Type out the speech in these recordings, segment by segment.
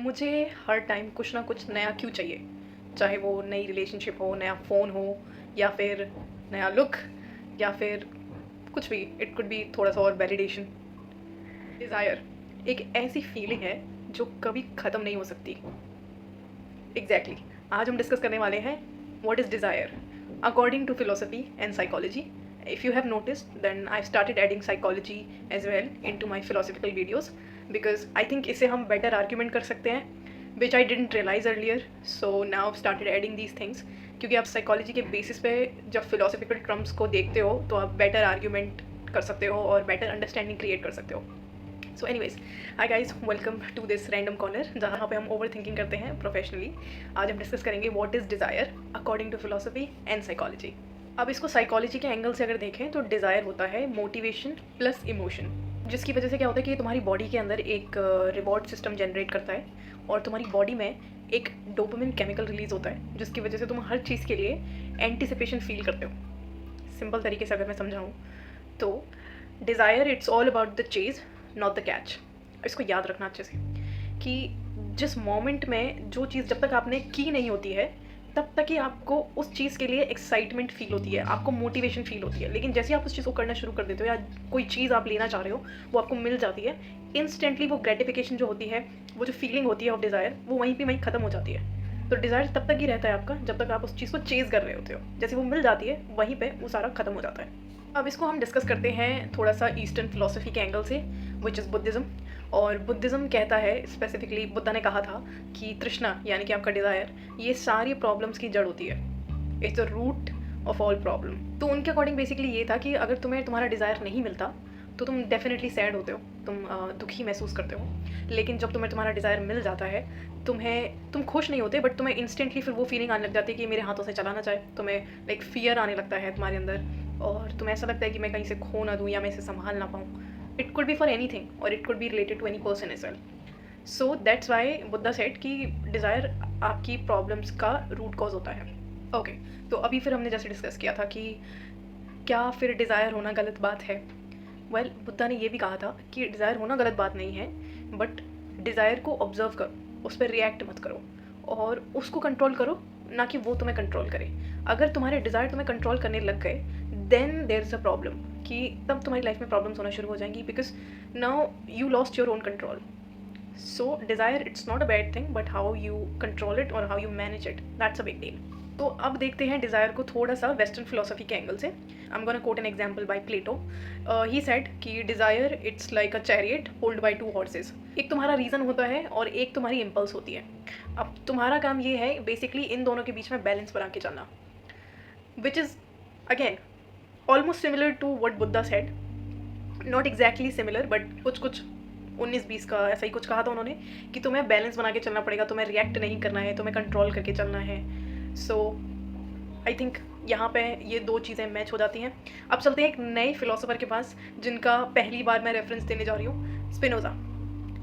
मुझे हर टाइम कुछ ना कुछ नया क्यों चाहिए। चाहे वो नई रिलेशनशिप हो, नया फ़ोन हो, या फिर नया लुक, या फिर कुछ भी। इट कुड बी थोड़ा सा और वैलिडेशन। डिज़ायर एक ऐसी फीलिंग है जो कभी ख़त्म नहीं हो सकती। एग्जैक्टली आज हम डिस्कस करने वाले हैं what is desire according to philosophy and psychology. If you have noticed, then I've started adding psychology as well into my philosophical videos because I think इससे हम better argument कर सकते हैं, which I didn't realize earlier. So now I've started adding these things क्योंकि आप psychology के basis पे जब philosophical terms को देखते हो तो आप better argument कर सकते हो और better understanding create कर सकते हो. So anyways, hi guys, welcome to this random corner जहाँ पे हम ओवर थिंकिंग करते हैं प्रोफेशनली. आज हम डिस्कस करेंगे what is desire according to philosophy and psychology. अब इसको साइकोलॉजी के एंगल से अगर देखें तो डिज़ायर होता है मोटिवेशन प्लस इमोशन, जिसकी वजह से क्या होता है कि तुम्हारी बॉडी के अंदर एक रिवॉर्ड सिस्टम जनरेट करता है और तुम्हारी बॉडी में एक डोपामिन केमिकल रिलीज़ होता है जिसकी वजह से तुम हर चीज़ के लिए एंटिसिपेशन फील करते हो. सिंपल तरीके से अगर मैं समझाऊँ तो desire it's all about the Chase not the catch. इसको याद रखना अच्छे से कि जिस मोमेंट में जो चीज़ जब तक आपने की नहीं होती है तब तक ही आपको उस चीज़ के लिए एक्साइटमेंट फील होती है, आपको मोटिवेशन फील होती है. लेकिन जैसे आप उस चीज़ को करना शुरू कर देते हो या कोई चीज़ आप लेना चाह रहे हो वो आपको मिल जाती है, इंस्टेंटली वो ग्रेटिफिकेशन जो होती है, वो जो फीलिंग होती है ऑफ डिज़ायर, वो वहीं ख़त्म हो जाती है. तो डिज़ायर तब तक ही रहता है आपका जब तक आप उस चीज़ को चेज़ कर रहे होते हो. जैसे वो मिल जाती है वहीं पर वो सारा ख़त्म हो जाता है. अब इसको हम डिस्कस करते हैं थोड़ा सा ईस्टर्न फिलोसफी के एंगल से, विच इज़ बुद्धिज़्म. और बुद्धिज़्म कहता है, स्पेसिफिकली बुद्धा ने कहा था कि तृष्णा यानी कि आपका डिज़ायर ये सारी प्रॉब्लम्स की जड़ होती है. It's the root of all problem. तो उनके अकॉर्डिंग बेसिकली ये था कि अगर तुम्हें तुम्हारा डिज़ायर नहीं मिलता तो तुम डेफिनेटली सैड होते हो, तुम दुखी महसूस करते हो. लेकिन जब तुम्हारा डिज़ायर मिल जाता है तुम खुश नहीं होते, बट तुम्हें इंस्टेंटली फिर वो फीलिंग आने लग जाती है कि मेरे हाथों से चला ना जाए. तुम्हें लाइक फियर आने लगता है तुम्हारे अंदर और तुम्हें ऐसा लगता है कि मैं कहीं से खो ना दूँ या मैं इसे संभाल ना पाऊँ. It could be for anything और it could be related to any person as well. So that's why Buddha said कि डिज़ायर आपकी प्रॉब्लम्स का रूट कॉज होता है. ओके, तो अभी फिर हमने जैसे डिस्कस किया था कि क्या फिर डिज़ायर होना गलत बात है. वेल, बुद्धा ने ये भी कहा था कि डिज़ायर होना गलत बात नहीं है, बट डिज़ायर को ऑब्जर्व करो, उस पर रिएक्ट मत करो और उसको कंट्रोल करो, ना कि वो तुम्हें कंट्रोल करे. अगर तुम्हारे डिज़ायर तुम्हें कंट्रोल करने लग गए then there is a problem, कि तब तुम्हारी लाइफ में प्रॉब्लम्स होना शुरू हो जाएंगी because now you lost your own control. So desire it's not a bad thing, but how you control it और how you manage it, that's a big deal. तो अब देखते हैं डिज़ायर को थोड़ा सा वेस्टर्न फिलोसफी के एंगल से. I am gonna quote an example by Plato. He said कि desire it's like a chariot hold by two horses. एक तुम्हारा रीज़न होता है और एक तुम्हारी इम्पल्स होती है. अब तुम्हारा काम ये है बेसिकली इन दोनों के बीच में बैलेंस बना के चलना, which is again almost similar to what Buddha said. Not exactly similar, but कुछ 19-20 का ऐसा ही कुछ कहा था उन्होंने कि तुम्हें बैलेंस बना के चलना पड़ेगा, तुम्हें रिएक्ट नहीं करना है, तुम्हें कंट्रोल करके चलना है. सो आई थिंक यहाँ पे ये दो चीज़ें मैच हो जाती हैं. अब चलते हैं एक नए फिलोसोफर के पास जिनका पहली बार मैं रेफरेंस देने जा रही हूँ, स्पिनोज़ा.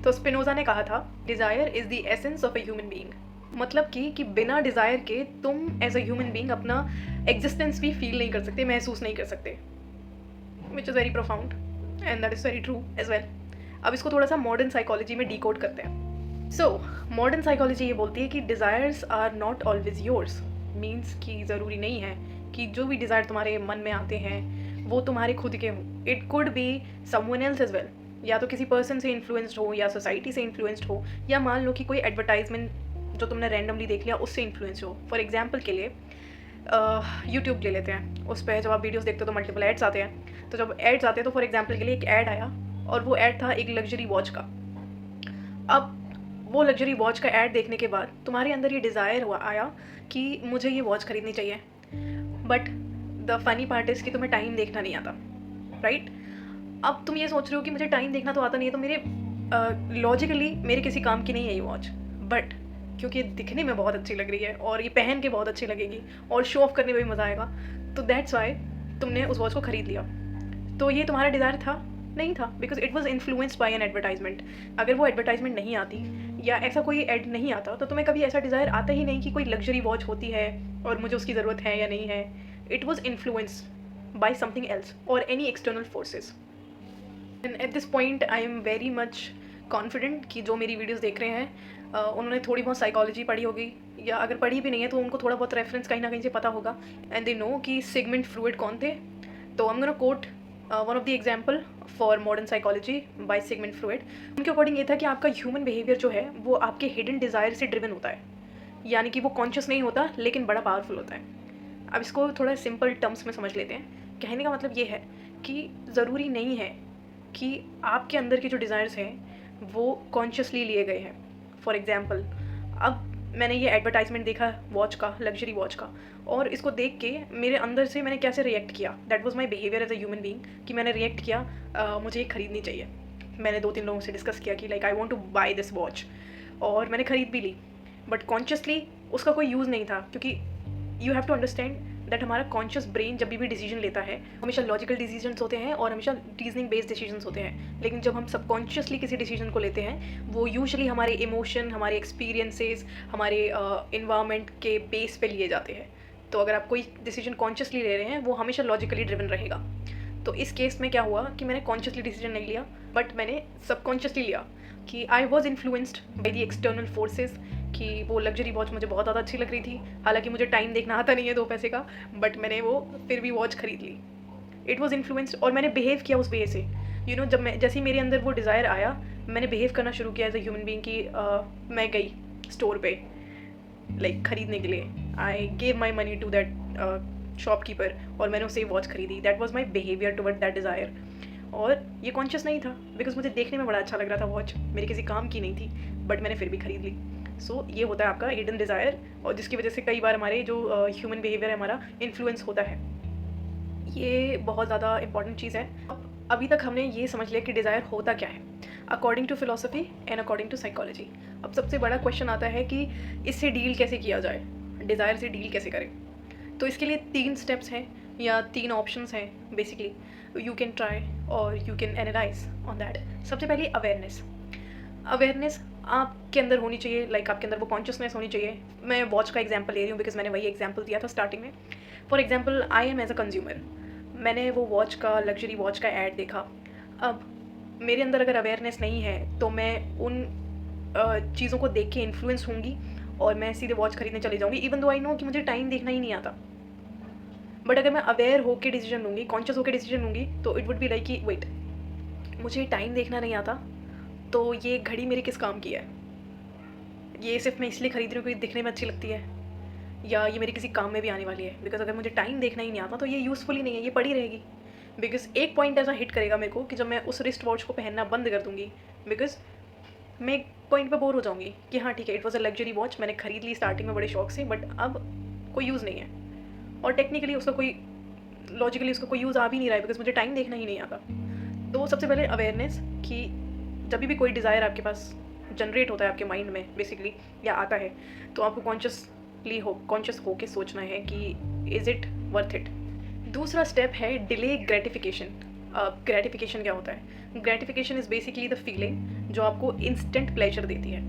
तो स्पिनोज़ा ने कहा था desire is the essence of a human being. मतलब कि बिना डिज़ायर के तुम एज अ ह्यूमन बीइंग अपना एग्जिस्टेंस भी फील नहीं कर सकते, महसूस नहीं कर सकते, which is very profound and that is very true as well. अब इसको थोड़ा सा मॉडर्न साइकोलॉजी में डिकोड करते हैं. सो मॉडर्न साइकोलॉजी ये बोलती है कि desires are not always yours. Means कि ज़रूरी नहीं है कि जो भी डिज़ायर तुम्हारे मन में आते हैं वो तुम्हारे खुद के हों. It could be someone else as well. या तो किसी पर्सन से इन्फ्लुएंस्ड हो या सोसाइटी से इन्फ्लुएंस्ड हो, या मान लो कि कोई एडवर्टाइजमेंट जो तुमने रैंडमली देख लिया उससे इन्फ्लुएंस हो. फॉर एग्जाम्पल के लिए यूट्यूब ले लेते हैं. उस पर जब आप वीडियोस देखते हो तो मल्टीपल एड्स आते हैं. तो जब एड्स आते हैं तो फॉर एग्जाम्पल के लिए एक ऐड आया और वो ऐड था एक लग्जरी वॉच का. अब वो लग्जरी वॉच का ऐड देखने के बाद तुम्हारे अंदर ये डिज़ायर आया कि मुझे ये वॉच ख़रीदनी चाहिए, but the funny part is कि तुम्हें टाइम देखना नहीं आता, राइट? अब तुम ये सोच रहे हो कि मुझे टाइम देखना तो आता नहीं है, तो मेरे लॉजिकली मेरे किसी काम की नहीं है ये वॉच, बट क्योंकि ये दिखने में बहुत अच्छी लग रही है और ये पहन के बहुत अच्छी लगेगी और शो ऑफ करने में भी मज़ा आएगा, तो दैट्स वाई तुमने उस वॉच को ख़रीद लिया. तो ये तुम्हारा डिज़ायर था? नहीं था, because it was influenced by an advertisement. अगर वो एडवर्टाइजमेंट नहीं आती या ऐसा कोई ऐड नहीं आता तो तुम्हें कभी ऐसा डिज़ायर आता ही नहीं कि कोई लग्जरी वॉच होती है और मुझे उसकी ज़रूरत है या नहीं है. It was influenced by something else और any external forces. And at this point I am very much confident कि जो मेरी वीडियोस देख रहे हैं उन्होंने थोड़ी बहुत साइकोलॉजी पढ़ी होगी, या अगर पढ़ी भी नहीं है तो उनको थोड़ा बहुत रेफरेंस कहीं ना कहीं से पता होगा, एंड दे नो कि सिगमंड फ्रूइड कौन थे. तो I am gonna quote one of the example for modern psychology by Sigmund Freud. उनके अकॉर्डिंग ये था कि आपका ह्यूमन बिहेवियर जो है वो आपके हिडन डिज़ायर से ड्रिवन होता है, यानी कि वो कॉन्शियस नहीं होता लेकिन बड़ा पावरफुल होता है. अब इसको थोड़ा सिंपल टर्म्स में समझ लेते हैं. कहने का मतलब ये है कि ज़रूरी नहीं है कि आपके अंदर के जो डिज़ायर्स हैं वो कॉन्शियसली लिए गए हैं. फॉर एग्ज़ाम्पल, अब मैंने ये एडवर्टाइजमेंट देखा वॉच का, लग्जरी वॉच का, और इसको देख के मेरे अंदर से मैंने कैसे रिएक्ट किया. That was my behaviour as a human being कि मैंने रिएक्ट किया मुझे ये ख़रीदनी चाहिए. मैंने 2-3 लोगों से डिस्कस किया कि like I want to buy this watch, और मैंने ख़रीद भी ली. बट कॉन्शियसली उसका कोई यूज़ नहीं था, क्योंकि you have to understand that हमारा कॉन्शियस ब्रेन जब भी डिसीजन लेता है हमेशा लॉजिकल डिसीजंस होते हैं और हमेशा रीजनिंग बेस्ड डिसीजंस होते हैं. लेकिन जब हम सबकॉन्शियसली किसी डिसीजन को लेते हैं वो यूजुअली हमारे इमोशन, हमारे एक्सपीरियंसेस, हमारे इन्वायरमेंट के बेस पे लिए जाते हैं. तो अगर आप कोई डिसीजन कॉन्शियसली ले रहे हैं वो हमेशा लॉजिकली ड्रिवन रहेगा. तो इस केस में क्या हुआ कि मैंने कॉन्शियसली डिसीजन नहीं लिया, बट मैंने सबकॉन्शियसली लिया कि I was influenced by the external forces कि वो लग्जरी वॉच मुझे बहुत ज़्यादा अच्छी लग रही थी. हालांकि मुझे टाइम देखना आता नहीं है 2 पैसे का, बट मैंने वो फिर भी वॉच खरीद ली. इट वॉज इन्फ्लुएंस्ड, और मैंने बिहेव किया उस वे से. जब मैं जैसे ही मेरे अंदर वो डिज़ायर आया मैंने बिहेव करना शुरू किया एज अ ह्यूमन बीइंग कि मैं गई स्टोर पे लाइक खरीदने के लिए. I gave my money to that shopkeeper और मैंने उससे वॉच खरीदी. That was my behaviour toward that desire. और ये कॉन्शियस नहीं था बिकॉज मुझे देखने में बड़ा अच्छा लग रहा था. वॉच मेरे किसी काम की नहीं थी, बट मैंने फिर भी खरीद ली. सो ये होता है आपका हिडन डिज़ायर, और जिसकी वजह से कई बार हमारे जो ह्यूमन बिहेवियर है हमारा इन्फ्लुएंस होता है. ये बहुत ज़्यादा इंपॉर्टेंट चीज़ है. अभी तक हमने ये समझ लिया कि डिज़ायर होता क्या है according to philosophy and according to psychology. अब सबसे बड़ा क्वेश्चन आता है कि इससे डील कैसे किया जाए, डिज़ायर से डील कैसे करें. तो इसके लिए 3 स्टेप्स हैं या 3 ऑप्शंस हैं बेसिकली. यू कैन ट्राई और you can analyse on that. सबसे पहले अवेयरनेस. अवेयरनेस आपके अंदर होनी चाहिए, लाइक आपके अंदर वो कॉन्शियसनेस होनी चाहिए. मैं वॉच का एग्जांपल ले रही हूँ बिकॉज मैंने वही एग्जांपल दिया था स्टार्टिंग में. For example, I am as a consumer, मैंने वो वॉच का, लग्जरी वॉच का ऐड देखा. अब मेरे अंदर अगर अवेयरनेस नहीं है तो मैं उन चीज़ों को देख के इन्फ्लुएंस होंगी और मैं सीधे वॉच खरीदने चली जाऊँगी, इवन दो आई नो कि मुझे टाइम देखना ही नहीं आता. बट अगर मैं अवेयर होकर डिसीजन लूँगी, कॉन्शियस होकर डिसीजन लूँगी, तो इट वुड बी लाइक कि वेट, मुझे टाइम देखना नहीं आता तो ये घड़ी मेरे किस काम की है. ये सिर्फ मैं इसलिए खरीद रही हूँ क्योंकि दिखने में अच्छी लगती है, या ये मेरे किसी काम में भी आने वाली है. बिकॉज अगर मुझे टाइम देखना ही नहीं आता तो ये यूज़फुल ही नहीं है, ये पड़ी रहेगी. बिकॉज एक पॉइंट ऐसा हिट करेगा मेरे को कि जब मैं उस रिस्ट वॉच को पहनना बंद कर दूँगी, बिकॉज मैं एक पॉइंट पर बोर हो जाऊँगी कि हाँ ठीक है, it was a luxury watch, मैंने खरीद ली स्टार्टिंग में बड़े शौक से, बट अब कोई यूज़ नहीं है और टेक्निकली उसका कोई, लॉजिकली उसका कोई यूज़ आ भी नहीं रहा है बिकॉज मुझे टाइम देखना ही नहीं आता. तो सबसे पहले अवेयरनेस कि जब भी कोई डिज़ायर आपके पास जनरेट होता है आपके माइंड में बेसिकली या आता है, तो आपको कॉन्शियस होके सोचना है कि इज़ इट वर्थ इट. दूसरा स्टेप है डिले ग्रेटिफिकेशन. ग्रेटिफिकेशन क्या होता है? Gratification is basically the feeling जो आपको इंस्टेंट प्लेजर देती है.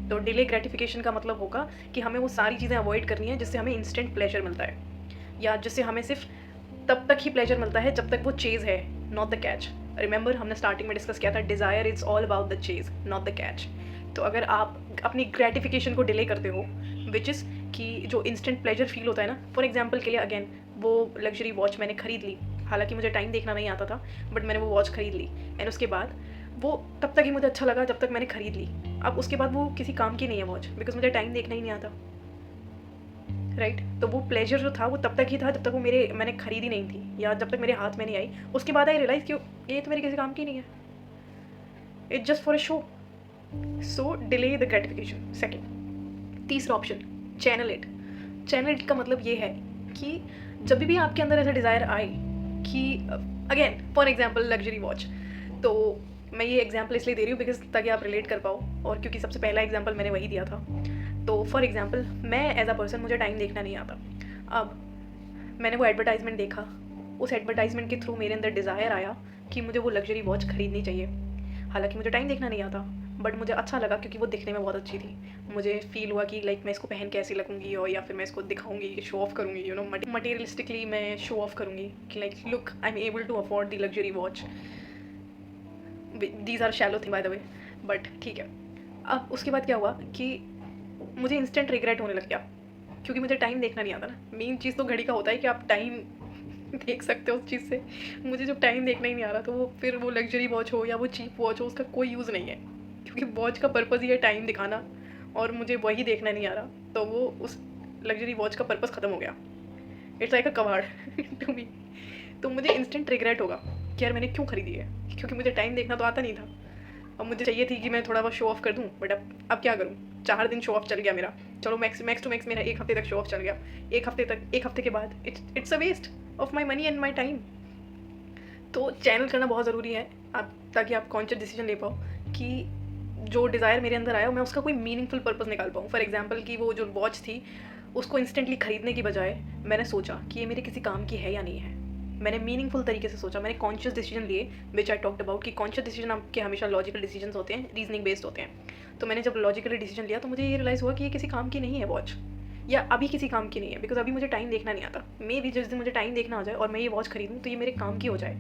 तो डिले ग्रेटिफिकेशन का मतलब होगा कि हमें वो सारी चीज़ें अवॉइड करनी है जिससे हमें इंस्टेंट प्लेजर मिलता है, या जिससे हमें सिर्फ तब तक ही प्लेजर मिलता है जब तक वो चेज़ है, नॉट द कैच. रिमेंबर हमने स्टार्टिंग में डिस्कस किया था, desire is all about the Chase not the catch. तो अगर आप अपनी ग्रेटिफिकेशन को डिले करते हो, विच इज़ कि जो इंस्टेंट प्लेजर फील होता है ना, फॉर एग्जांपल के लिए अगेन वो लग्जरी वॉच मैंने खरीद ली, हालांकि मुझे टाइम देखना नहीं आता था, बट मैंने वो वॉच खरीद ली. एंड उसके बाद वो तब तक ही मुझे अच्छा लगा जब तक मैंने खरीद ली. अब उसके बाद वो किसी काम की नहीं है वॉच, बिकॉज मुझे टाइम देखना ही नहीं आता, राइट. तो वो प्लेजर जो था वो तब तक ही था जब तक वो मैंने खरीदी नहीं थी या जब तक मेरे हाथ में नहीं आई. उसके बाद आई रियलाइज़ कि ये तो मेरे किसी काम की नहीं है, it's just for a show. So delay the gratification. Second, तीसरा option, channel it. Channel it का मतलब ये है कि जब भी आपके अंदर ऐसा डिज़ायर आए कि again for example luxury watch, तो मैं ये एग्जांपल इसलिए दे रही हूँ बिकॉज ताकि आप रिलेट कर पाओ, और क्योंकि सबसे पहला एग्जांपल मैंने वही दिया था. तो फॉर एग्जांपल मैं एज अ पर्सन, मुझे टाइम देखना नहीं आता. अब मैंने वो एडवर्टाइजमेंट देखा, उस एडवर्टाइजमेंट के थ्रू मेरे अंदर डिज़ायर आया कि मुझे वो लग्जरी वॉच खरीदनी चाहिए. हालांकि मुझे टाइम देखना नहीं आता, बट मुझे अच्छा लगा क्योंकि वो दिखने में बहुत अच्छी थी. मुझे फील हुआ कि लाइक मैं इसको पहन के ऐसी लगूंगी, और या फिर मैं इसको दिखाऊंगी, शो ऑफ करूंगी, यू नो, मटेरियलिस्टिकली मैं शो ऑफ करूंगी कि like look, I am able to afford the luxury watch. These are shallow thing by the way. But ठीक है। अब उसके बाद क्या हुआ कि मुझे इंस्टेंट रिग्रेट होने लग गया, क्योंकि मुझे टाइम देखना नहीं आता ना। मेन चीज़ तो घड़ी का होता है कि आप टाइम देख सकते हो उस चीज़ से। मुझे जब टाइम देखना ही नहीं आ रहा, तो वो फिर वो लग्जरी वॉच हो या वो चीप वॉच हो, उसका कोई यूज़ नहीं है, क्योंकि वॉच का पर्पज़ ही है टाइम दिखाना, और मुझे वही देखना नहीं आ रहा, तो वो उस लग्जरी वॉच का पर्पज़ ख़त्म हो गया। इट्स लाइक अ कबाड़ टू मी। तो मुझे इंस्टेंट रिग्रेट होगा कि यार मैंने क्यों खरीदी है, क्योंकि मुझे टाइम देखना तो आता नहीं था। अब मुझे चाहिए थी कि मैं थोड़ा बहुत शो ऑफ कर दूँ, बट अब क्या करूँ, 4 दिन शो ऑफ चल गया मेरा। चलो मैक्स टू मैक्स मेरा 1 हफ्ते तक शो ऑफ चल गया। 1 हफ्ते के बाद it's a waste of my money and my time. तो चैनल करना बहुत ज़रूरी है, आप ताकि आप कॉन्शियस डिसीजन ले पाओ कि जो डिज़ायर मेरे अंदर आया मैं उसका कोई मीनिंगफुल पर्पज़ निकाल पाऊँ। फॉर एग्जाम्पल कि वो जो वॉच थी उसको इंस्टेंटली ख़रीदने की बजाय मैंने सोचा कि ये मेरे किसी काम की है या नहीं है। मैंने मीनिंगफुल तरीके से सोचा, मैंने कॉन्शियस डिसीजन लिए, विच आई टॉक्ड अबाउट कि कॉन्शियस डिसीजन आपके हमेशा लॉजिकल डिसीजन होते हैं, रीजनिंग बेस्ड होते हैं। तो मैंने जब लॉजिकली डिसीजन लिया तो मुझे ये रियलाइज़ हुआ कि ये किसी काम की नहीं है वॉच, या अभी किसी काम की नहीं है, बिकॉज अभी मुझे टाइम देखना नहीं आता। मे भी जिस दिन मुझे टाइम देखना हो जाए और मैं ये वॉच खरीदूँ तो ये मेरे काम की हो जाए।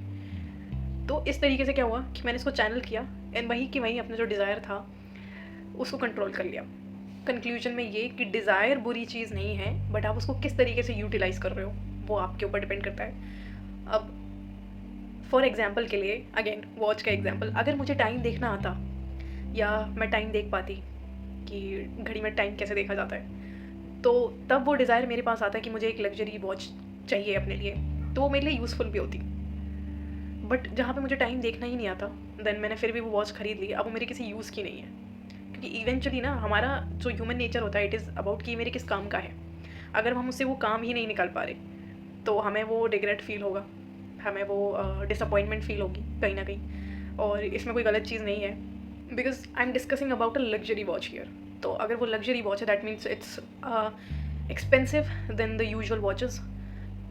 तो इस तरीके से क्या हुआ कि मैंने इसको चैनल किया एंड वही कि वहीं अपना जो डिज़ायर था उसको कंट्रोल कर लिया। कंक्लूजन में ये कि डिज़ायर बुरी चीज़ नहीं है, बट आप उसको किस तरीके से यूटिलाइज़ कर रहे हो वो आपके ऊपर डिपेंड करता है। अब फॉर एग्जाम्पल के लिए अगेन वॉच का एग्जाम्पल, अगर मुझे टाइम देखना आता या मैं टाइम देख पाती कि घड़ी में टाइम कैसे देखा जाता है, तो तब वो डिज़ायर मेरे पास आता है कि मुझे एक लग्जरी वॉच चाहिए अपने लिए, तो वो मेरे लिए यूज़फुल भी होती। बट जहाँ पे मुझे टाइम देखना ही नहीं आता, देन मैंने फिर भी वो वॉच खरीद ली। अब वो मेरे किसी यूज़ की नहीं है, क्योंकि इवेंचुअली ना हमारा जो ह्यूमन नेचर होता है इट इज़ अबाउट कि मेरे किस काम का है। अगर हम उससे वो काम ही नहीं निकाल पा रहे तो हमें वो रिग्रेट फील होगा, हमें वो डिसअपॉइंटमेंट फील होगी कहीं ना कहीं, और इसमें कोई गलत चीज़ नहीं है, because I am discussing about a luxury watch here. तो अगर वो लग्जरी वॉच है that means it's expensive than the usual watches.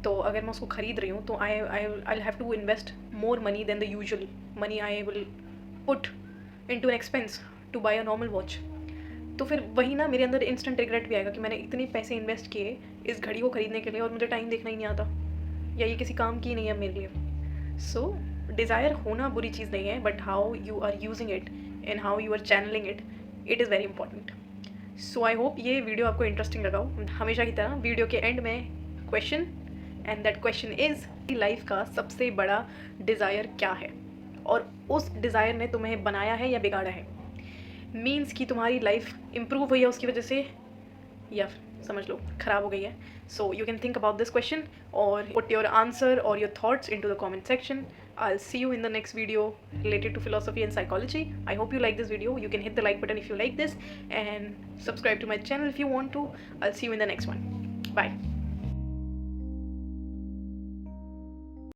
तो अगर मैं उसको ख़रीद रही हूँ तो I have to invest more money than the usual money I will put into an expense to buy a normal watch. तो फिर वही ना मेरे अंदर इंस्टेंट रिग्रेट भी आएगा कि मैंने इतने पैसे इन्वेस्ट किए इस घड़ी को ख़रीदने के लिए और मुझे टाइम देखना ही नहीं आता, या ये किसी काम की नहीं है मेरे लिए। सो डिज़ायर होना बुरी चीज़ नहीं है, but how you are using it and how you are channelling it, it is very important. So I hope ये वीडियो आपको इंटरेस्टिंग लगा हो। हमेशा की तरह वीडियो के एंड में question, and that question is life का सबसे बड़ा डिज़ायर क्या है, और उस डिज़ायर ने तुम्हें बनाया है या बिगाड़ा है। मीन्स कि तुम्हारी लाइफ इम्प्रूव हुई है उसकी वजह से, या समझ लो ख़राब हो गई है। So you can think about this question और पुट योर आंसर और your thoughts into the comment section. I'll see you in the next video related to philosophy and psychology. I hope you like this video. You can hit the like button if you like this and subscribe to my channel if you want to. I'll see you in the next one. Bye.